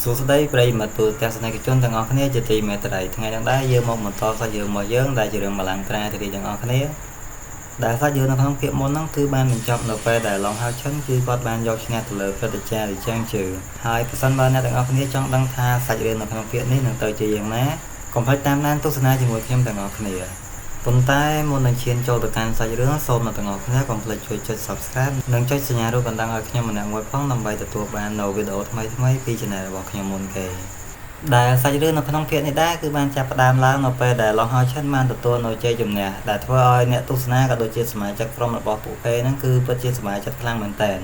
សួស្តីប្រិយមិត្តទូទស្សនិកជនទាំងអស់គ្នាជាទីមេត្រីថ្ងៃនេះដែរយើងមកបន្តសាច់រឿងរបស់យើងដែលជារឿងបលាំងត្រាទីទាំងអស់គ្នាដែលសាច់រឿងនៅក្នុងភាគមុនហ្នឹងគឺបានបញ្ចប់នៅពេលដែលឡុងហៅឈិនគឺគាត់បានយកឈ្នះទៅលើព្រឹទ្ធាចារ្យលីចាងជឺហើយប្រសិនបើអ្នកទាំងអស់គ្នាចង់ដឹងថាសាច់រឿងនៅក្នុងភាគនេះនឹងទៅជាយ៉ាងណាកុំភ្លេចតាមដានទស្សនាជាមួយខ្ញុំទាំងអស់គ្នាប៉ុន្តែមុននឹងឈានចូលទៅកាន់សាច់រឿងសូមអ្នកទាំងអស់គ្នាកុំភ្លេចជួយចុច Subscribe និងចុចសញ្ញារូបកណ្ដឹងឲ្យខ្ញុំម្នាក់មួយផងដើម្បីទទួលបាននូវវីដេអូថ្មីៗពី Channel របស់ខ្ញុំមុនគេដែលសាច់រឿងនៅក្នុងភាគនេះដែរគឺបានចាប់ផ្ដើមឡើងនៅពេលដែលឡុងហៅឈិនបានទទួលនៅជ័យជំនះដែលធ្វើឲ្យអ្នកទស្សនាក៏ដូចជាសមាជិកក្រុមរបស់ពួកគេហ្នឹងគឺពិតជាសប្បាយចិត្តខ្លាំងមែនទែន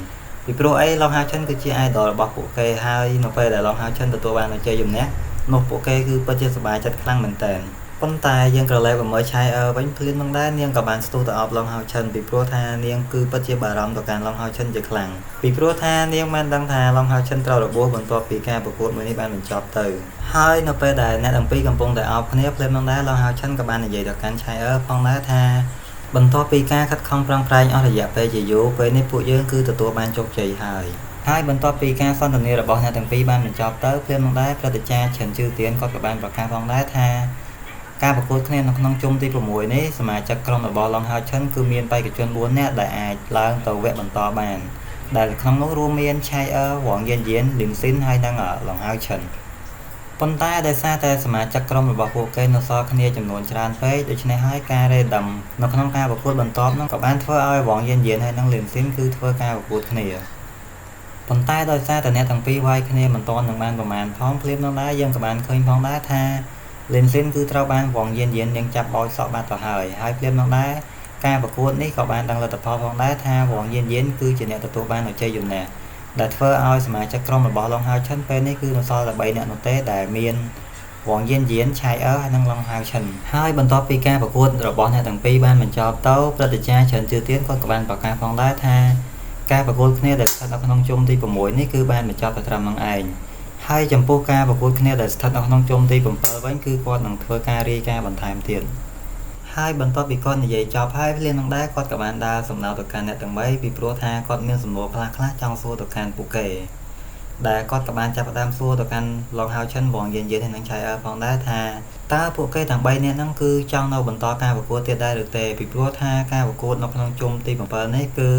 ពីព្រោះអីឡុងហៅឈិនគឺជា idol របស់ពួកគេហើយនៅពេលដែលឡុងហៅឈិនទទួលបាននៅជ័យជំនះនោះពួកគេគឺពិតជាសប្បាយចិត្តខ្លាំងមែនទែនប៉ុន្តែយើងក៏លែកមើលឆៃវិញភ្លាមនឹងដែរនាងក៏បានស្ទុះទៅអបឡុងហៅឈិនពីព្រោះថានាងគឺពិតជាបារម្ភទៅកាន់ឡុងហៅឈិនជាខ្លាំងពីព្រោះថានាងបានដឹងថាឡុងហៅឈិនត្រូវរបួសបន្ទាប់ពីការប្រកួតមួយនេះបានបញ្ចប់ទៅហើយនៅពេលដែលអ្នកទាំងពីរកំពុងតែអបគ្នាភ្លាមនឹងដែរឡុងហៅឈិនក៏បាននិយាយទៅកាន់ឆៃផងដែរថាបន្ទាប់ពីការខិតខំប្រឹងប្រែងអស់រយៈពេលជាយូរពេលនេះពួកយើងគឺទទួលបានជោគជ័យហើយបន្ទាប់ពីការសន្ទនារបស់អ្នកទាំងពីរបានបញ្ចប់ទៅភ្លាមនឹងដែរព្រឹទ្ធាចារ្យឈិនជឿទៀនគាត់ក៏បានប្រកាសផងដែរថាការប្រកួតគ្នានៅក្នុងជុំទី6នេះសមាជិកក្រុមរបស់ឡុងហៅឈិនគឺមានបេក្ខជន4នាក់ដែលអាចឡើងទៅវគ្គបន្តបានដែលក្នុងនោះរួមមានឆៃវ៉ងយិនយៀនលីមស៊ីនហើយនិងឡុងហៅឈិនប៉ុន្តែដោយសារតែសមាជិកក្រុមរបស់ពួកគេនៅសល់គ្នាចំនួនច្រើនពេកដូច្នេះហើយការរេដំនៅក្នុងការប្រកួតបន្តនោះក៏បានធ្វើឲ្យវ៉ងយិនយៀនហើយនិងលីមស៊ីនគឺធ្វើការប្រកួតគ្នាប៉ុន្តែដោយសារតែអ្នកទាំងពីរវាយគ្នាមិនទាន់នឹងបានប្រមាណផងភ្លាមនឹងដែរយើងក៏បានឃើញផងដែរថាលីនស៊ីនគឺត្រូវបានវងយិននាងចាប់បោចសក់បាត់ទៅហើយភ្លាមនឹងដែរការប្រកួតនេះក៏បានដឹងលទ្ធផលផងដែរថាវងយិនគឺជាអ្នកទទួលបានជ័យជំនះដែលធ្វើឲ្យសមាជិកក្រុមរបស់ឡុងហៅឈិនពេលនេះគឺនៅសល់តែ3នាក់នោះទេដែលមានវងយិនឆៃហើយនិងឡុងហៅឈិនហើយបន្ទាប់ពីការប្រកួតរបស់អ្នកទាំងពីរបានបញ្ចប់ទៅព្រឹទ្ធាចារ្យច្រើនជឿទៀតគាត់ក៏បានប្រកាសផងដែរថាការប្រកួតគ្នាដែលស្ថិតនៅក្នុងជុំទី6នេះគឺបានបញ្ចប់ទៅត្រឹមនឹងឯងហើយចំពោះការប្រកួតគ្នាដែលស្ថិតនៅក្នុងជុំទី7វិញគឺគាត់នឹងធ្វើការរាយការណ៍បន្ថែមទៀតហើយបន្ទាប់ពីគាត់និយាយចប់ហើយភ្លាមនឹងដែរគាត់ក៏បានដើរសំណើទៅកាន់អ្នកទាំង3ពីព្រោះថាគាត់មានសំណួរខ្លះចង់សួរទៅកាន់ពួកគេដែលគាត់ក៏បានចាប់ផ្ដើមសួរទៅកាន់ឡុងហៅឈិនវងយិនហើយនិងឆៃផងដែរថាតើពួកគេទាំង3នាក់ហ្នឹងគឺចង់នៅបន្តការប្រកួតទៀតដែរឬទេពីព្រោះថាការប្រកួតនៅក្នុងជុំទី7នេះគឺ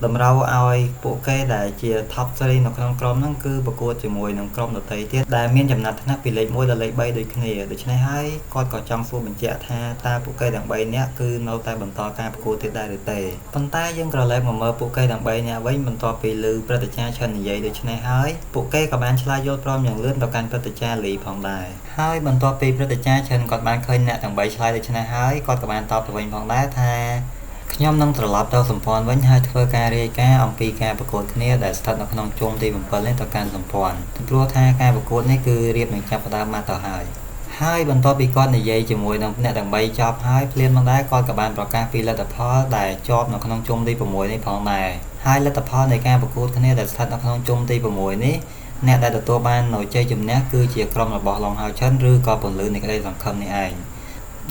តម្រូវឲ្យពួកគេដែលជា top 3នៅក្នុងក្រុមហ្នឹងគឺប្រកួតជាមួយនឹងក្រុមដទៃទៀតដែលមានចំណាត់ថ្នាក់ពីលេខ1ដល់លេខ3ដូចគ្នាដូច្នេះហើយគាត់ក៏ចង់សួរបញ្ជាក់ថាតើពួកគេទាំង3នាក់គឺនៅតែបន្តការប្រកួតទៀតដែរឬទេប៉ុន្តែយើងក៏លែកមកមើលពួកគេទាំង3នាក់វិញបន្ទាប់ពីឮព្រឹទ្ធាចារ្យឈិននិយាយដូច្នេះហើយពួកគេក៏បានឆ្លើយយល់ព្រមយ៉ាងលឿនទៅកាន់ព្រឹទ្ធាចារ្យលីផងដែរហើយបន្ទាប់ពីព្រឹទ្ធាចារ្យឈិនគាត់បានឃើញអ្នកទាំង3ឆ្លើយដូច្នេះហើយគាត់ក៏បានតបទៅវិញផងដែរថាខ្ញុំនឹងត្រឡប់ទៅសម្ព័ន្ធវិញហើយធ្វើការរាយការណ៍អំពីការប្រកួតគ្នាដែលស្ថិតនៅក្នុងជុំទី7នេះទៅកាន់សម្ព័ន្ធព្រោះថាការប្រកួតនេះគឺរៀបនឹងចាប់ផ្ដើមមកទៅហើយបន្ទាប់ពីគាត់និយាយជាមួយនឹងអ្នកទាំង3ចប់ហើយភ្លាមនឹងដែរគាត់ក៏បានប្រកាសពីលទ្ធផលដែលជាប់នៅក្នុងជុំទី6នេះផងដែរហើយលទ្ធផលនៃការប្រកួតគ្នាដែលស្ថិតនៅក្នុងជុំទី6នេះអ្នកដែលទទួលបាននៅជ័យជំនះគឺជាក្រុមរបស់ឡុងហៅឈិនឬក៏ពន្លឺនៃក្តីសង្ឃឹមនេះឯង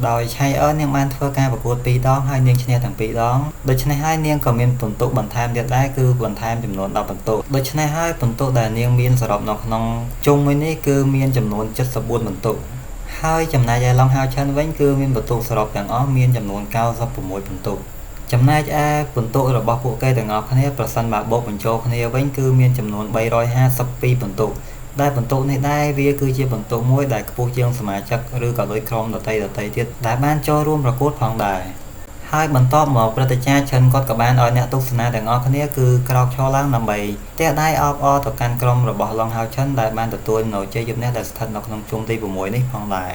ដោយឆៃនាងបានធ្វើការប្រកួត2ដងហើយនាងឈ្នះទាំង2ដងដូច្នេះហើយនាងក៏មានពិន្ទុបន្ថែមទៀតដែរគឺបន្ថែមចំនួន10ពិន្ទុដូច្នេះហើយពិន្ទុដែលនាងមានសរុបនៅក្នុងជុំមួយនេះគឺមានចំនួន74ពិន្ទុហើយចំណែកឯឡុងហៅឈិនវិញគឺមានពិន្ទុសរុបទាំងអស់មានចំនួន96ពិន្ទុចំណែកឯពិន្ទុរបស់ពួកគេទាំងអស់គ្នាប្រសិនបើបូកបញ្ចូលគ្នាវិញគឺមានចំនួន352ពិន្ទុដែលពិន្ទុនេះដែរវាគឺជាពិន្ទុមួយដែលខ្ពស់ជាងសមាជិកឬក៏ដូចក្រុមដទៃទៀតដែលបានចូលរួមប្រកួតផងដែរហើយបន្ទាប់មកព្រឹទ្ធាចារ្យឈិនគាត់ក៏បានឲ្យអ្នកទស្សនាទាំងអស់គ្នាគឺក្រោកឈរឡើងដើម្បីទះដៃអបអរទៅកាន់ក្រុមរបស់ឡុងហៅឈិនដែលបានទទួលនៅជ័យជំនះដែលស្ថិតនៅក្នុងជុំទី6នេះផងដែរ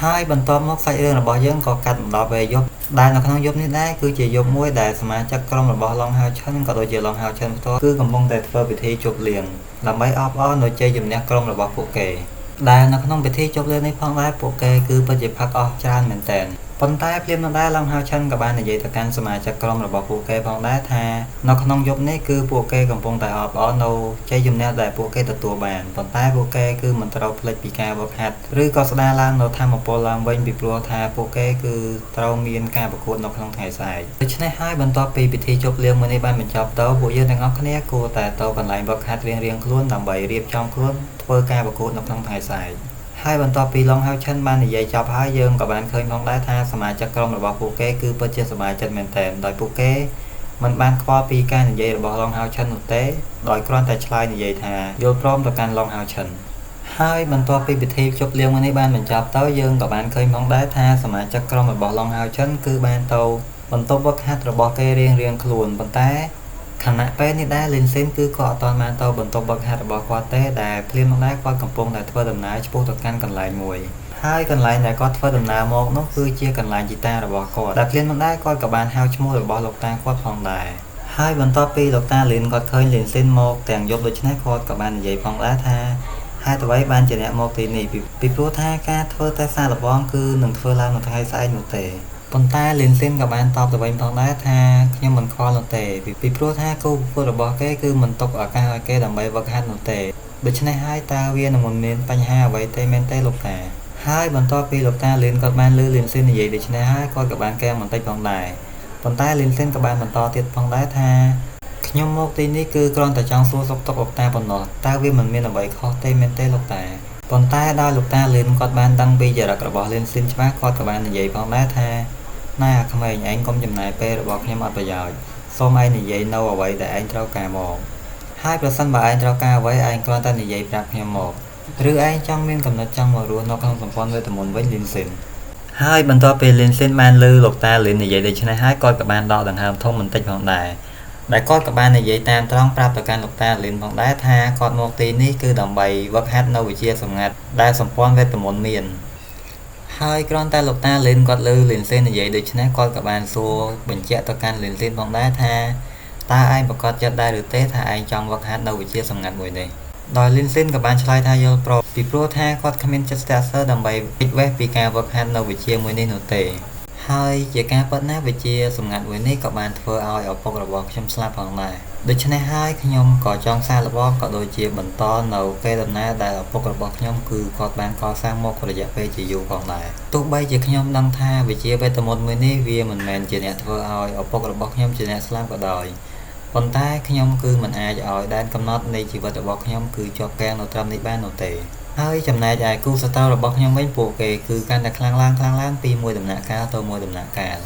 ហើយបន្ទាប់មកសាច់រឿងរបស់យើងក៏កាត់មកដល់ពេលយប់ដែលនៅក្នុងយប់នេះដែរគឺជាយប់មួយដែលសមាជិកក្រុមរបស់ឡុងហៅឈិនក៏ដូចជាឡុងហៅឈិនផ្ទាល់គឺកំពុងតែធ្វើពិធីជប់លៀងដើម្បីអបអរនៅជ័យជំនះក្រុមរបស់ពួកគេដែលនៅក្នុងពិធីជប់លៀងនេះផងដែរពួកគេគឺពិតជាផឹកអស់ច្រើនមែនទែន ប៉ុន្តែភ្លាមនឹងដែរឡងហៅឆិនក៏បាននិយាយទៅកាន់សមាជិកក្រុមរបស់ពួកគេផងដែរថានៅក្នុងយប់នេះគឺពួកគេកំពុងតែអបអរនៅជ័យជំនះដែលពួកគេទទួលបានប៉ុន្តែពួកគេគឺមិនត្រូវភ្លេចពីការវឹកហាត់ឬក៏ស្ដារឡើងនៅធម៌ពលឡើងវិញពីព្រោះថាពួកគេគឺត្រូវមានការប្រកួតនៅក្នុងថ្ងៃស្អែកដូច្នេះហើយបន្ទាប់ពីពិធីជប់លៀងមួយនេះបានបញ្ចប់ទៅពួកយើងទាំងអស់គ្នាគួរតែទៅកន្លែងវឹកហាត់រៀងៗខ្លួនដើម្បីរៀបចំខ្លួនធ្វើការប្រកួតនៅក្នុងថ្ងៃស្អែកហើយបន្ទាប់ពីឡុងហៅឆិនបាននិយាយចប់ហើយយើងក៏បានឃើញផងដែរថាសមាជិកក្រុមរបស់ពួកគេគឺពិតជាសប្បាយចិត្តមែនទែនដោយពួកគេមិនបានខ្វល់ពីការនិយាយរបស់ឡុងហៅឆិននោះទេដោយគ្រាន់តែឆ្លើយនិយាយថាយល់ព្រមទៅកាន់ឡុងហៅឆិនហើយបន្ទាប់ពីពិធីជប់លៀងមួយនេះបានបញ្ចប់ទៅយើងក៏បានឃើញផងដែរថាសមាជិកក្រុមរបស់ឡុងហៅឆិនគឺបានទៅបន្ទប់វឹកហាត់របស់គេរៀងៗខ្លួនប៉ុន្តែខណៈពេលនេះដែរលីនស៊ីនគឺក៏អត់ទាន់បានទៅបន្ទប់វឹកហាត់របស់គាត់ទេដែលភ្លាមនឹងដែរគាត់កំពុងតែធ្វើដំណើរឆ្ពោះទៅកាន់កន្លែងមួយហើយកន្លែងដែលគាត់ធ្វើដំណើរមកនោះគឺជាកន្លែងជីតារបស់គាត់ដែលភ្លាមនឹងដែរគាត់ក៏បានហៅឈ្មោះរបស់លោកតាគាត់ផងដែរហើយបន្ទាប់ពីលោកតាលីនគាត់ឃើញលីនស៊ីនមកទាំងយប់ដូច្នេះគាត់ក៏បាននិយាយផងដែរថាហេតុអ្វីបានជាអ្នកមកទីនេះពីព្រោះថាការធ្វើតែសាកល្បងគឺនឹងធ្វើឡើងនៅថ្ងៃស្អែកនោះទេប៉ុន្តែលីនស៊ីនក៏បានតបទៅវិញផងដែរថាខ្ញុំមិនខ្វល់នោះទេពីព្រោះថាគោលបំណងរបស់គេគឺមិនទុកឱកាសឲ្យគេដើម្បីវឹកហាត់នោះទេដូច្នេះហើយតើវានឹងមិនមានបញ្ហាអ្វីទេមែនទេលោកតាហើយបន្ទាប់ពីលោកតាលីនគាត់បានលើលីនស៊ីននិយាយដូច្នេះហើយគាត់ក៏បានកែបន្តិចផងដែរប៉ុន្តែលីនស៊ីនក៏បានបន្តទៀតផងដែរថាខ្ញុំមកទីនេះគឺគ្រាន់តែចង់សួរសុខទុក្ខលោកតាប៉ុណ្ណោះតើវាមិនមានអ្វីខុសទេមែនទេលោកតាប៉ុន្តែដោយលោកតាលីនគាត់បានដឹងពីចរិតរបស់លីនស៊ីនច្បាស់គាត់ក៏បាននិយាយផងដែរថាណែអាក្មេងឯងកុំចំណាយពេលរបស់ខ្ញុំអត់ប្រយោជន៍សូមឯងនិយាយនៅអ្វីដែលឯងត្រូវការមកហើយប្រសិនបើឯងត្រូវការអ្វីឯងគ្រាន់តែនិយាយប្រាប់ខ្ញុំមកឬឯងចង់មានកំណត់ចង់មករស់នៅក្នុងសម្ព័ន្ធវេទមន្តវិញលីនស៊ីនហើយបន្ទាប់ពីលីនស៊ីនបានលើលោកតាលីននិយាយដូច្នេះហើយគាត់ក៏បានដកដង្ហើមធំបន្តិចផងដែរដែលគាត់ក៏បាននិយាយតាមត្រង់ប្រាប់ទៅកាន់លោកតាលីនផងដែរថាគាត់មកទីនេះគឺដើម្បីវឹកហាត់នៅវិជ្ជាសម្ងាត់ដែលសម្ព័ន្ធវេទមន្តមានហើយគ្រាន់តែលោកតាលីនគាត់លើលីនស៊ីននិយាយដូច្នេះគាត់ក៏បានសួរបញ្ជាក់ទៅកាន់លីនស៊ីនផងដែរថាតើឯងប្រកាសចិត្តដែរឬទេថាឯងចង់វឹកហាត់នៅវិជ្ជាសម្ងាត់មួយនេះដោយលីនស៊ីនក៏បានឆ្លើយថាយល់ព្រមពីព្រោះថាគាត់គ្មានចិត្តស្ទាក់ស្ទើរដើម្បីពិចវេះពីការវឹកហាត់នៅវិជ្ជាមួយនេះនោះទេហើយជាការពិតណាស់វិជ្ជាសម្ងាត់មួយនេះក៏បានធ្វើឲ្យឪពុករបស់ខ្ញុំស្លាប់ផងដែរដូច្នេះហើយខ្ញុំក៏ចង់សាកល្បងក៏ដូចជាបន្តនៅកេរដំណែលដែលឪពុករបស់ខ្ញុំគឺគាត់បានកសាងមករយៈពេលជាយូរផងដែរទោះបីជាខ្ញុំដឹងថាវិជ្ជាវេទមន្តមួយនេះវាមិនមែនជាអ្នកធ្វើឲ្យឪពុករបស់ខ្ញុំជាអ្នកស្លាប់ក៏ដោយប៉ុន្តែខ្ញុំគឺមិនអាចឲ្យដែនកំណត់នៃជីវិតរបស់ខ្ញុំគឺជាប់គាំងនៅត្រឹមនេះបាននោះទេហើយចំណែកឯគូសត្រូវរបស់ខ្ញុំវិញពួកគេគឺកាន់តែខ្លាំងឡើងពីមួយដំណាក់កាលទៅមួយដំណាក់កាល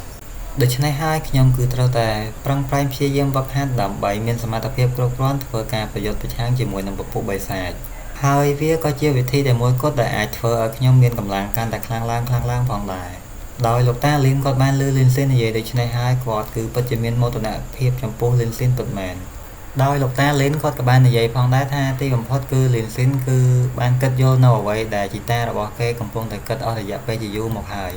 ដូច្នេះហើយខ្ញុំគឺត្រូវតែប្រឹងប្រែងព្យាយាមវឹកហាត់ដើម្បីមានសមត្ថភាពគ្រប់គ្រាន់ធ្វើការប្រយុទ្ធប្រឆាំងជាមួយនឹងពពួកបិសាចហើយវាក៏ជាវិធីដែលមួយគត់ដែលអាចធ្វើឲ្យខ្ញុំមានកម្លាំងកាន់តែខ្លាំងឡើងផងដែរដោយលោកតាលីនគាត់បានលើលីនស៊ីននិយាយដូច្នេះហើយគាត់គឺពិតជាមានមោទនភាពចំពោះលីនស៊ីនពិតមែនដោយលោកតាលីនគាត់ក៏បាននិយាយផងដែរថាទីបំផុតគឺលីនស៊ីនគឺបានគិតយល់នៅអ្វីដែលជីតារបស់គេកំពុងតែគិតអស់រយៈពេលជាយូរមកហើយ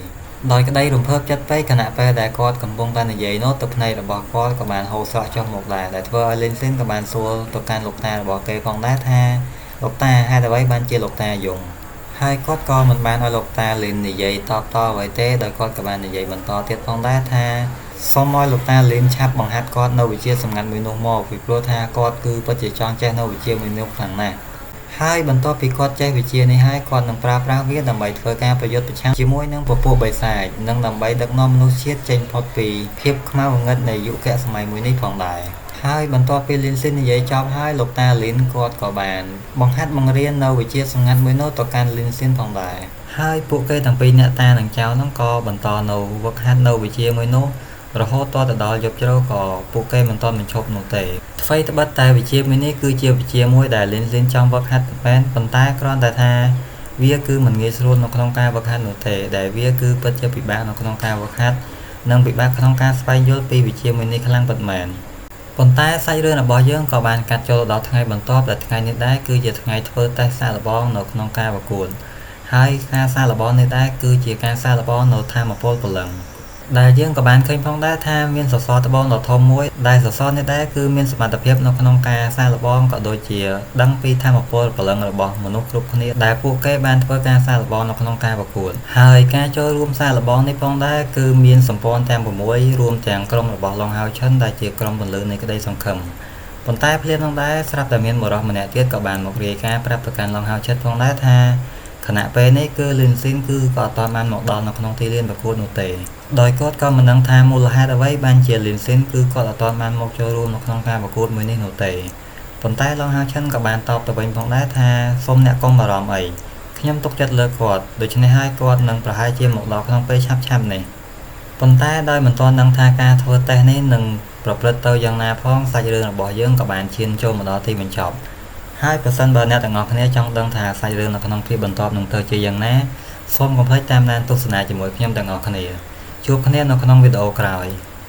ដោយក្តីរំភើបចិត្តពេកខណៈពេលដែលគាត់កំពុងតែនិយាយនោះទឹកភ្នែករបស់គាត់ក៏បានហូរស្រក់ចុះមកដែរដែលធ្វើឲ្យលីនស៊ីនក៏បានសួរទៅកាន់លោកតារបស់គេផងដែរថាលោកតាហេតុអ្វីបានជាលោកតាយំហើយគាត់ក៏មិនបានឲ្យលោកតាលីននិយាយតបអ្វីទេដោយគាត់ក៏បាននិយាយបន្តទៀតផងដែរថាសូមឲ្យលោកតាលីនឆាប់បង្ហាត់គាត់នៅវិជ្ជាសម្ងាត់មួយនោះមកពីព្រោះថាគាត់គឺពិតជាចង់ចេះនៅវិជ្ជាមួយនោះខ្លាំងណាស់ហើយបន្ទាប់ពីគាត់ចេះវិជ្ជានេះហើយគាត់នឹងប្រើប្រាស់វាដើម្បីធ្វើការប្រយុទ្ធប្រឆាំងជាមួយនឹងពពួកបិសាចនិងដើម្បីដឹកនាំមនុស្សជាតិចេញផុតពីភាពខ្មៅងងឹតនៃយុគសម័យមួយនេះផងដែរហើយបន្ទាប់ពីលីនស៊ីននិយាយចប់ហើយលោកតាលីនគាត់ក៏បានបង្ហាត់បង្រៀននៅវិជ្ជាសម្ងាត់មួយនោះទៅកាន់លីនស៊ីនផងដែរហើយពួកគេទាំងពីរអ្នកតានិងចៅនោះក៏បន្តនៅវឹកហាត់នៅវិជ្ជាមួយនោះរហូតតទៅដល់យប់ជ្រៅក៏ពួកគេមិនទាន់បញ្ឈប់នោះទេអ្វីត្បិតតែវិជ្ជាមួយនេះគឺជាវិជ្ជាមួយដែលលីនស៊ីនចង់វឹកហាត់ប៉ុន្តែគ្រាន់តែថាវាគឺមិនងាយស្រួលនៅក្នុងការវឹកហាត់នោះទេដែលវាគឺពិតជាពិបាកនៅក្នុងការវឹកហាត់និងពិបាកក្នុងការស្វែងយល់ពីវិជ្ជាមួយនេះខ្លាំងពិតមែនប៉ុន្តែសាច់រឿងរបស់យើងក៏បានកាត់ចូលដល់ថ្ងៃបន្ទាប់ដែលថ្ងៃនេះដែរគឺជាថ្ងៃធ្វើតេស្តសាកល្បងនៅក្នុងការប្រកួតហើយការសាកល្បងនេះដែរគឺជាការសាកល្បងនៅធម៌ពលព្រលឹង ដែលយើងក៏បានឃើញផងដែរថាមានសសរត្បូងដ៏ធំមួយដែលសសរនេះដែរគឺមានសមត្ថភាពនៅក្នុងការសាកល្បងក៏ដូចជាដឹងពីធម៌ពលព្រលឹងរបស់មនុស្សគ្រប់គ្នាដែលពួកគេបានធ្វើការសាកល្បងនៅក្នុងការប្រកួតហើយការចូលរួមសាកល្បងនេះផងដែរគឺមានសម្ព័ន្ធទាំង6រួមទាំងក្រុមរបស់ឡុងហៅឈិនដែលជាក្រុមពន្លឺនៃក្តីសង្ឃឹមប៉ុន្តែភ្លាមនោះដែរស្រាប់តែមានបុរសម្នាក់ទៀតក៏បានមករាយការណ៍ប្រាប់ទៅកាន់ឡុងហៅឈិនផងដែរថាខណៈពេលនេះគឺលីនស៊ីនគឺក៏អត់បានមកដល់នៅក្នុងទីលានប្រកួតនោះទេដោយគាត់ក៏មិនដឹងថាមូលហេតុអ្វីបានជាលីនស៊ីនគឺគាត់អត់បានមកចូលរួមនៅក្នុងការប្រកួតមួយនេះនោះទេប៉ុន្តែឡុងហៅឈិនក៏បានតបទៅវិញផងដែរថាសូមអ្នកកុំបារម្ភអីខ្ញុំទុកចិត្តលើគាត់ដូច្នេះហើយគាត់នឹងប្រហែលជាមកដល់ក្នុងពេលឆាប់ៗនេះប៉ុន្តែដោយមិនទាន់ដឹងថាការធ្វើតេស្តនេះនឹងប្រព្រឹត្តទៅយ៉ាងណាផងសាច់រឿងរបស់យើងក៏បានឈានចូលមកដល់ទីបញ្ចប់ហើយប្រសិនបើអ្នកទាំងអស់គ្នាចង់ដឹងថាសាច់រឿងនៅក្នុងគ្លីបបន្ទាប់នឹងទៅជាយ៉ាងណាសូមកុំភ្លេចតាមដានទស្សនាជាមួយខ្ញុំទាំងអស់គ្នាជួបគ្នានៅក្នុងវីដេអូក្រោយ